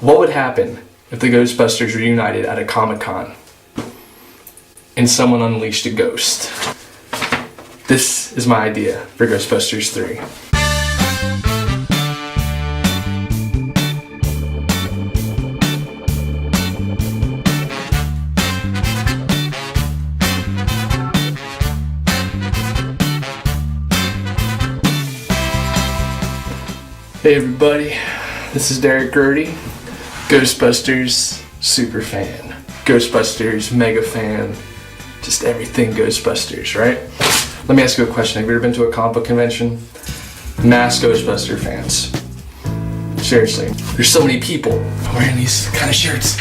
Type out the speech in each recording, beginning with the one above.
What would happen if the Ghostbusters reunited at a Comic-Con and someone unleashed a ghost? This is my idea for Ghostbusters 3. Hey everybody, this is Derek Gertie, Ghostbusters super fan, Ghostbusters mega fan, just everything Ghostbusters, right? Let me ask you a question. Have you ever been to a comic book convention? Mass Ghostbuster fans. Seriously, there's so many people wearing these kind of shirts.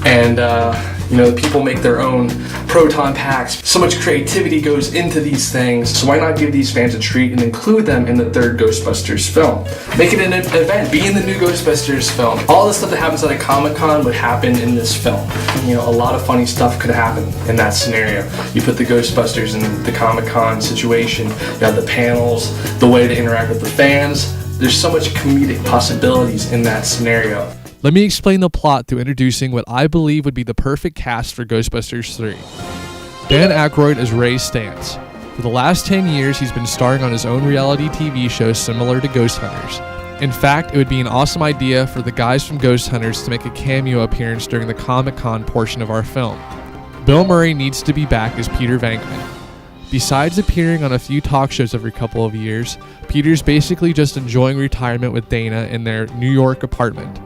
And the people make their own proton packs. So much creativity goes into these things. So why not give these fans a treat and include them in the third Ghostbusters film? Make it an event. Be in the new Ghostbusters film. All the stuff that happens at a Comic-Con would happen in this film. A lot of funny stuff could happen in that scenario. You put the Ghostbusters in the Comic-Con situation. You have the panels, the way to interact with the fans. There's so much comedic possibilities in that scenario. Let me explain the plot through introducing what I believe would be the perfect cast for Ghostbusters 3. Dan Aykroyd as Ray Stantz. For the last 10 years, he's been starring on his own reality TV show similar to Ghost Hunters. In fact, it would be an awesome idea for the guys from Ghost Hunters to make a cameo appearance during the Comic-Con portion of our film. Bill Murray needs to be back as Peter Venkman. Besides appearing on a few talk shows every couple of years, Peter's basically just enjoying retirement with Dana in their New York apartment.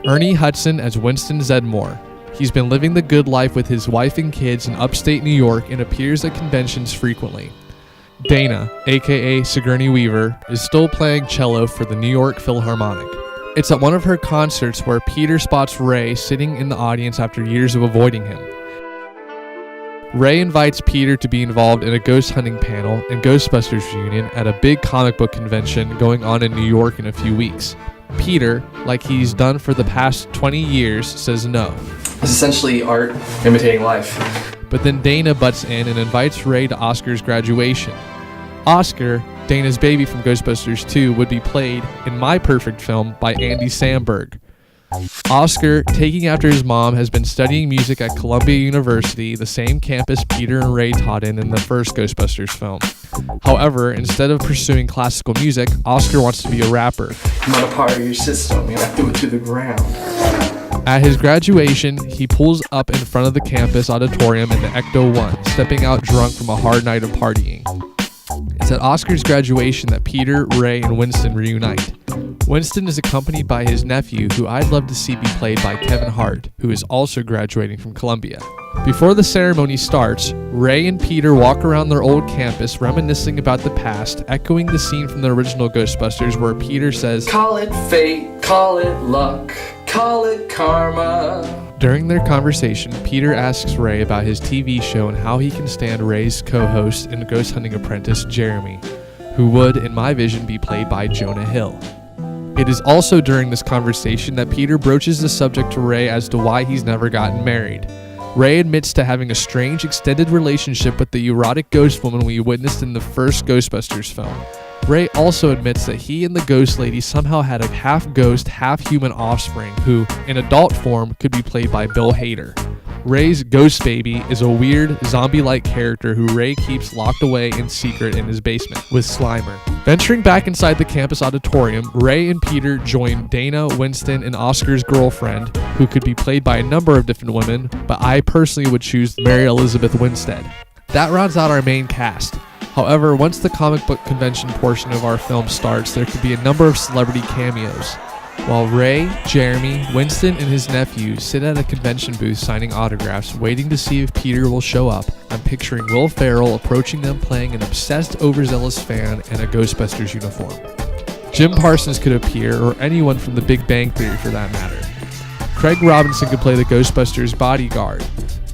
Ernie Hudson as Winston Zeddemore. He's been living the good life with his wife and kids in upstate New York and appears at conventions frequently. Dana, aka Sigourney Weaver, is still playing cello for the New York Philharmonic. It's at one of her concerts where Peter spots Ray sitting in the audience after years of avoiding him. Ray invites Peter to be involved in a ghost hunting panel and Ghostbusters reunion at a big comic book convention going on in New York in a few weeks. Peter, like he's done for the past 20 years, says no. It's essentially art imitating life. But then Dana butts in and invites Ray to Oscar's graduation. Oscar, Dana's baby from Ghostbusters 2, would be played in my perfect film by Andy Samberg. Oscar, taking after his mom, has been studying music at Columbia University, the same campus Peter and Ray taught in the first Ghostbusters film. However, instead of pursuing classical music, Oscar wants to be a rapper. I'm not a part of your system, I threw it to the ground. At his graduation, he pulls up in front of the campus auditorium in the Ecto-1, stepping out drunk from a hard night of partying. It's at Oscar's graduation that Peter, Ray, and Winston reunite. Winston is accompanied by his nephew, who I'd love to see be played by Kevin Hart, who is also graduating from Columbia. Before the ceremony starts, Ray and Peter walk around their old campus reminiscing about the past, echoing the scene from the original Ghostbusters where Peter says, "Call it fate, call it luck, call it karma." During their conversation, Peter asks Ray about his TV show and how he can stand Ray's co-host and ghost hunting apprentice, Jeremy, who would, in my vision, be played by Jonah Hill. It is also during this conversation that Peter broaches the subject to Ray as to why he's never gotten married. Ray admits to having a strange extended relationship with the erotic ghost woman we witnessed in the first Ghostbusters film. Ray also admits that he and the ghost lady somehow had a half-ghost, half-human offspring who, in adult form, could be played by Bill Hader. Ray's ghost baby is a weird, zombie-like character who Ray keeps locked away in secret in his basement with Slimer. Venturing back inside the campus auditorium, Ray and Peter join Dana, Winston, and Oscar's girlfriend, who could be played by a number of different women, but I personally would choose Mary Elizabeth Winstead. That rounds out our main cast. However, once the comic book convention portion of our film starts, there could be a number of celebrity cameos. While Ray, Jeremy, Winston, and his nephew sit at a convention booth signing autographs, waiting to see if Peter will show up, I'm picturing Will Ferrell approaching them playing an obsessed, overzealous fan in a Ghostbusters uniform. Jim Parsons could appear, or anyone from The Big Bang Theory for that matter. Craig Robinson could play the Ghostbusters bodyguard.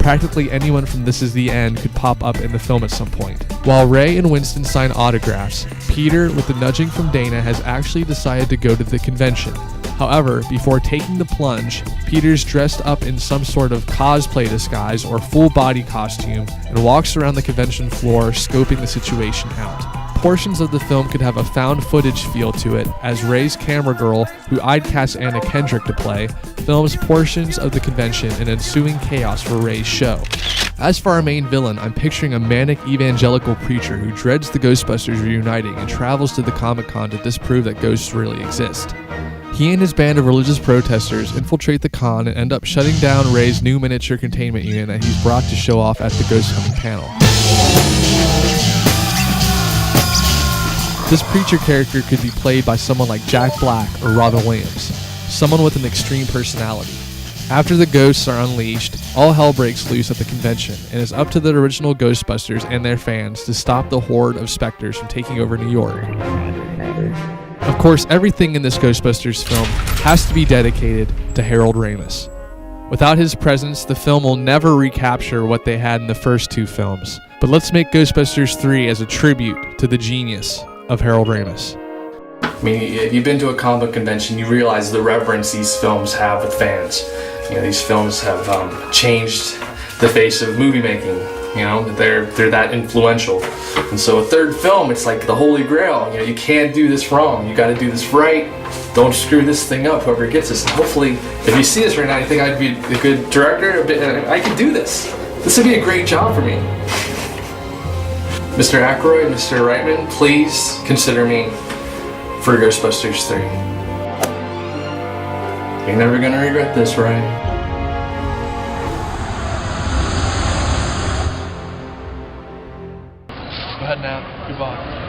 Practically anyone from This Is the End could pop up in the film at some point. While Ray and Winston sign autographs, Peter, with the nudging from Dana, has actually decided to go to the convention. However, before taking the plunge, Peter's dressed up in some sort of cosplay disguise or full body costume and walks around the convention floor scoping the situation out. Portions of the film could have a found footage feel to it, as Ray's camera girl, who I'd cast Anna Kendrick to play, films portions of the convention and ensuing chaos for Ray's show. As for our main villain, I'm picturing a manic evangelical preacher who dreads the Ghostbusters reuniting and travels to the Comic-Con to disprove that ghosts really exist. He and his band of religious protesters infiltrate the con and end up shutting down Ray's new miniature containment unit that he's brought to show off at the ghost hunting panel. This preacher character could be played by someone like Jack Black or Robin Williams, someone with an extreme personality. After the ghosts are unleashed, all hell breaks loose at the convention, and it's up to the original Ghostbusters and their fans to stop the horde of specters from taking over New York. Of course, everything in this Ghostbusters film has to be dedicated to Harold Ramis. Without his presence, the film will never recapture what they had in the first two films. But let's make Ghostbusters 3 as a tribute to the genius of Harold Ramis. I mean, if you've been to a comic book convention, you realize the reverence these films have with fans. You know, these films have changed the face of movie making. You know, they're that influential. And so a third film, it's like the holy grail. You know, you can't do this wrong. You got to do this right. Don't screw this thing up, whoever gets this. And hopefully, if you see this right now, you think I'd be a good director. I could do this. This would be a great job for me. Mr. Aykroyd, Mr. Reitman, please consider me for Ghostbusters 3. You're never gonna regret this, right? Go ahead now. Goodbye.